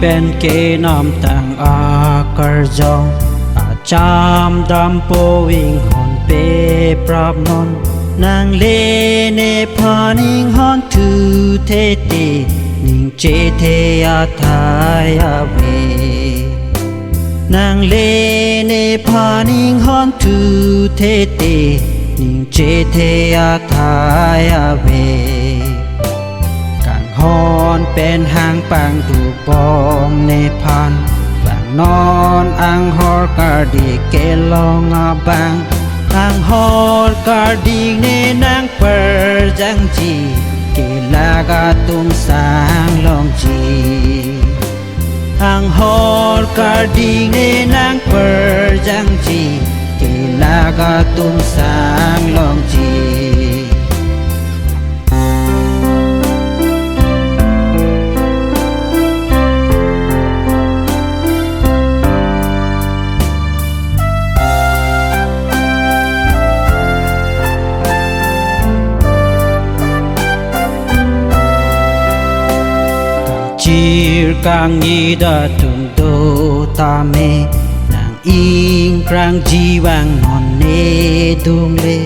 เป็นเกนำต่างอากาจงอาจามดำโปวิ่งหอนเปปรับนนนางเลเนพานิงหอนทูเทตินิงเจเทอาทายาเวนางเลเนพานิงหอนทูเทตินิงเจเทอาทายาเวกังฮอนเป็นหางปังดูปองเนพันบังนอนอังฮอร์กาดีเกลองอาบังอังฮอร์กาดีเนนางเปิดจังจีเกลากาตุงสางลองจีอังฮอร์กาดีเนนางเปิดจังจีเกลากาตุงสางลองจีkang ida tung do ta me nang ing krang jiwang non ne dung le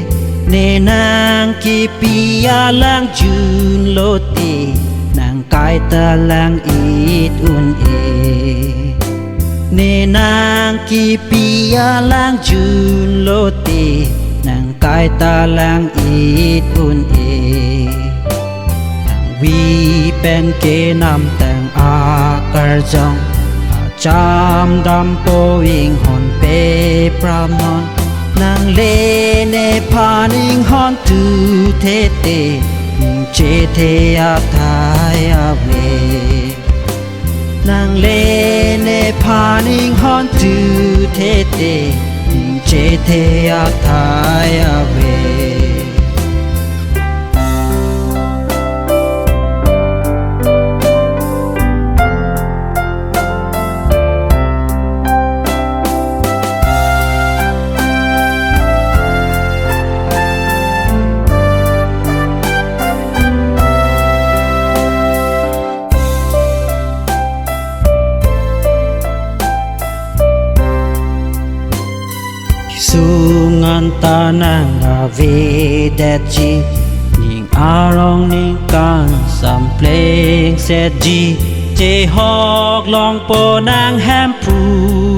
ne nang ki pia lang jun lo ti nang kai ta lang it un e ne nang ki pia lang jun lo ti nang kai ta lang it un eวีเป็นเกนำแต่งอากาจงอาจามดำโปวิ่งหอนเปปรามนอนนางเลเนพานิงหอนทูเทเตนิงเจเทอาทายาเวนางเลเนพานิงหอนทูเทเตนิงเจเทอาทายาเวsungan tanang avedaji ning arong ning kan sampleng setji je hok long po nang ham pu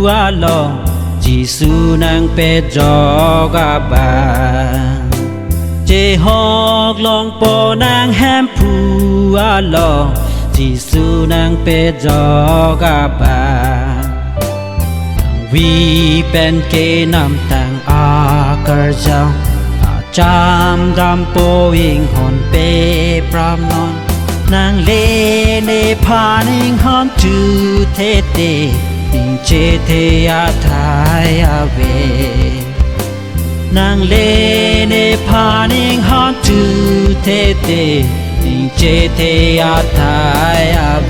along ji su nang pe joga ba je hok long po nang ham pu along ji su nang pe joga baวีเป็นเกนำแต่งอากาจงอาจามดำโปวิ่งหอนเปปรามนอนนางเลเนพานิงหอนจูเทเตนิงเจเทอาทายาเวนางเลเนพานิงหอนจูเทเตนิงเจเทอาทายาเว